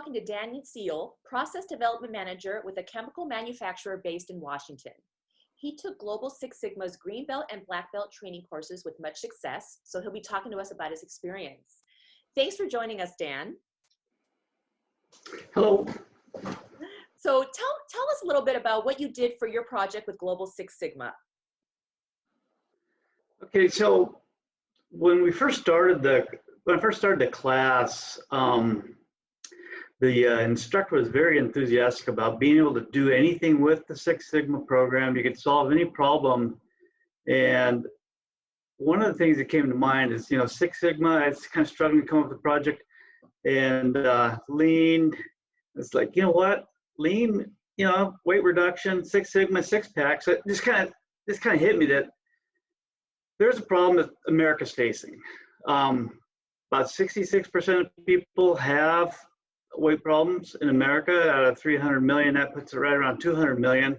talking to Daniel Seal, Process Development Manager with a chemical manufacturer based in Washington. He took Global Six Sigma's Green Belt and Black Belt training courses with much success, so he'll be talking to us about his experience. Thanks for joining us, Dan. Hello. So tell us a little bit about what you did for your project with Global Six Sigma. Okay, so when I first started the class, the instructor was very enthusiastic about being able to do anything with the Six Sigma program. You could solve any problem. And one of the things that came to mind is, Six Sigma, it's kind of struggling to come up with a project. And lean, it's like, what? Lean, weight reduction, Six Sigma, six pack. So it just kind of hit me that there's a problem that America's facing. About 66% of people have weight problems in America. Out of 300 million, that puts it right around 200 million.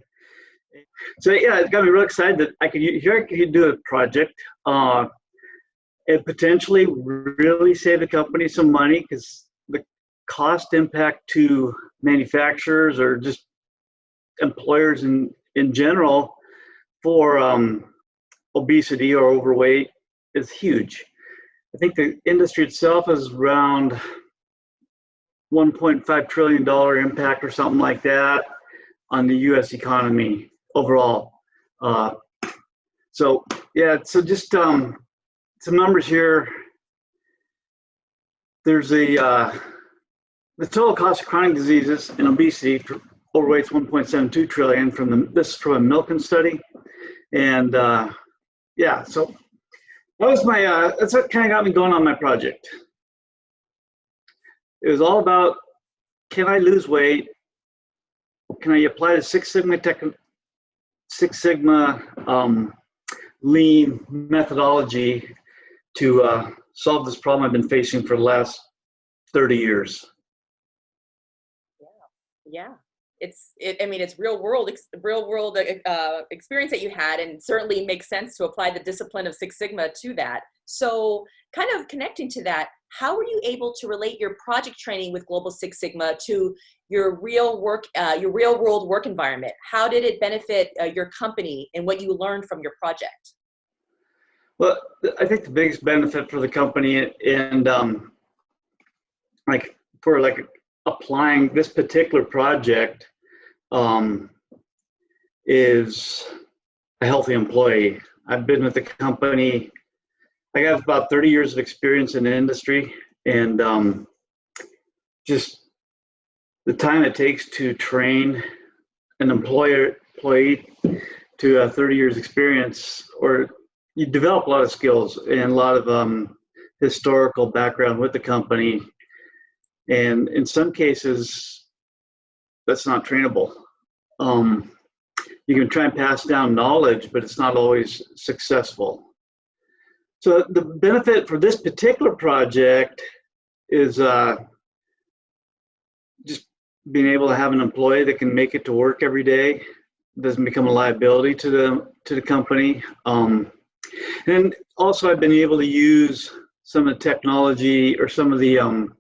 So yeah, it got me real excited that I could do a project and potentially really save the company some money, because the cost impact to manufacturers or just employers in general for obesity or overweight is huge. I think the industry itself is around $1.5 trillion impact or something like that on the U.S. economy overall. So just some numbers here. There's the total cost of chronic diseases and obesity for overweight is 1.72 trillion this is from a Milken study. And so that was that's what kind of got me going on my project. It was all about, can I lose weight? Can I apply the Six Sigma lean methodology to solve this problem I've been facing for the last 30 years? Yeah. It's real world experience that you had, and certainly makes sense to apply the discipline of Six Sigma to that. So kind of connecting to that, how were you able to relate your project training with Global Six Sigma to your real world work environment? How did it benefit your company and what you learned from your project? Well, I think the biggest benefit for the company and applying this particular project is a healthy employee. I've been with the company, I got about 30 years of experience in the industry, and just the time it takes to train an employee to 30 years experience, or you develop a lot of skills and a lot of historical background with the company. And in some cases, that's not trainable. You can try and pass down knowledge, but it's not always successful. So the benefit for this particular project is just being able to have an employee that can make it to work every day, doesn't become a liability to the company. And also I've been able to use some of the technology or some of the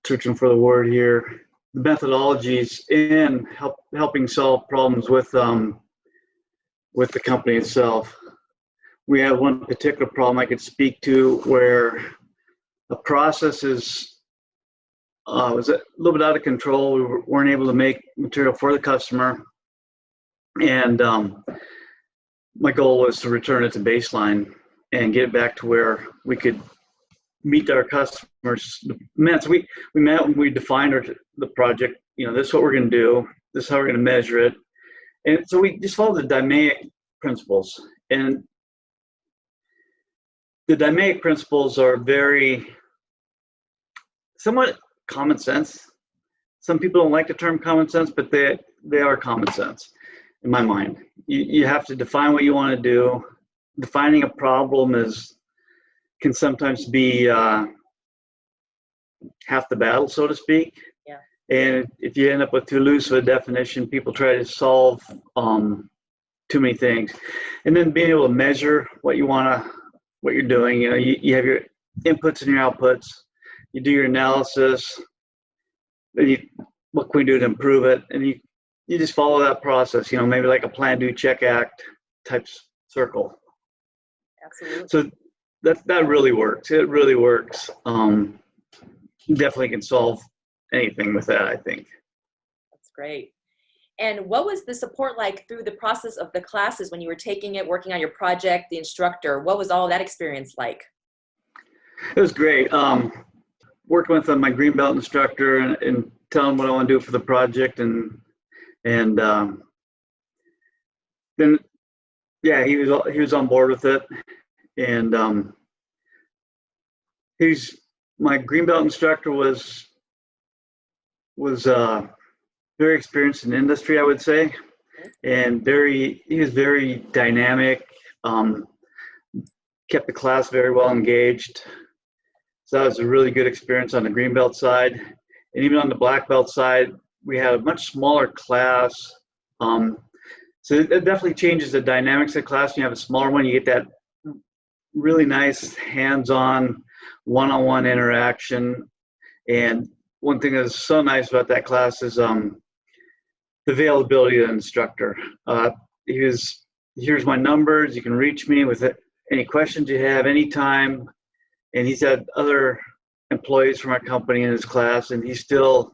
searching for the word here, the methodologies in helping solve problems with the company itself. We have one particular problem I could speak to where a process was a little bit out of control. We weren't able to make material for the customer, and my goal was to return it to baseline and get it back to where we could meet our customers' demands. So we met and we defined the project. This is what we're going to do. This is how we're going to measure it. And so we just followed the DMAIC principles. And the DMAIC principles are somewhat common sense. Some people don't like the term common sense, but they are common sense in my mind. You have to define what you want to do. Defining a problem can sometimes be half the battle, so to speak. Yeah. And if you end up with too loose of a definition, people try to solve too many things. And then being able to measure what you're doing. You have your inputs and your outputs. you do your analysis, then what can we do to improve it? And you just follow that process, maybe like a plan, do, check, act type circle. Absolutely. So that really works. It really works. Definitely can solve anything with that, I think. That's great. And what was the support like through the process of the classes when you were taking it, working on your project, the instructor? What was all that experience like? It was great. Working with my green belt instructor and telling him what I want to do for the project, and then yeah, he was on board with it, and my green belt instructor was very experienced in industry, I would say, and he was very dynamic. Kept the class very well engaged. So that was a really good experience on the green belt side. And even on the black belt side, we had a much smaller class. So it definitely changes the dynamics of the class. When you have a smaller one, you get that really nice hands-on, one-on-one interaction. And one thing that's so nice about that class is the availability of the instructor. Here's my numbers. You can reach me with any questions you have anytime. And he's had other employees from our company in his class, and he's still,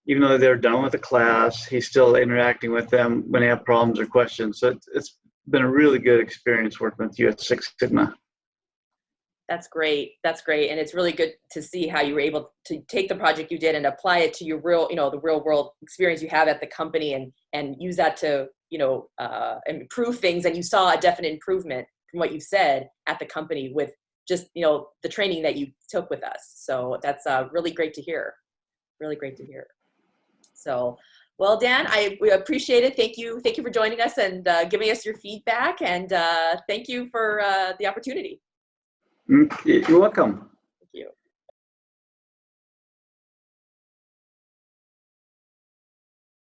even though they're done with the class, he's still interacting with them when they have problems or questions. So it's been a really good experience working with you at Six Sigma. That's great. That's great. And it's really good to see how you were able to take the project you did and apply it to your real, the real world experience you have at the company, and use that to, improve things. And you saw a definite improvement from what you said at the company with just, the training that you took with us. So that's really great to hear. Really great to hear. So, well, Dan, we appreciate it. Thank you. Thank you for joining us and giving us your feedback. And thank you for the opportunity. You're welcome.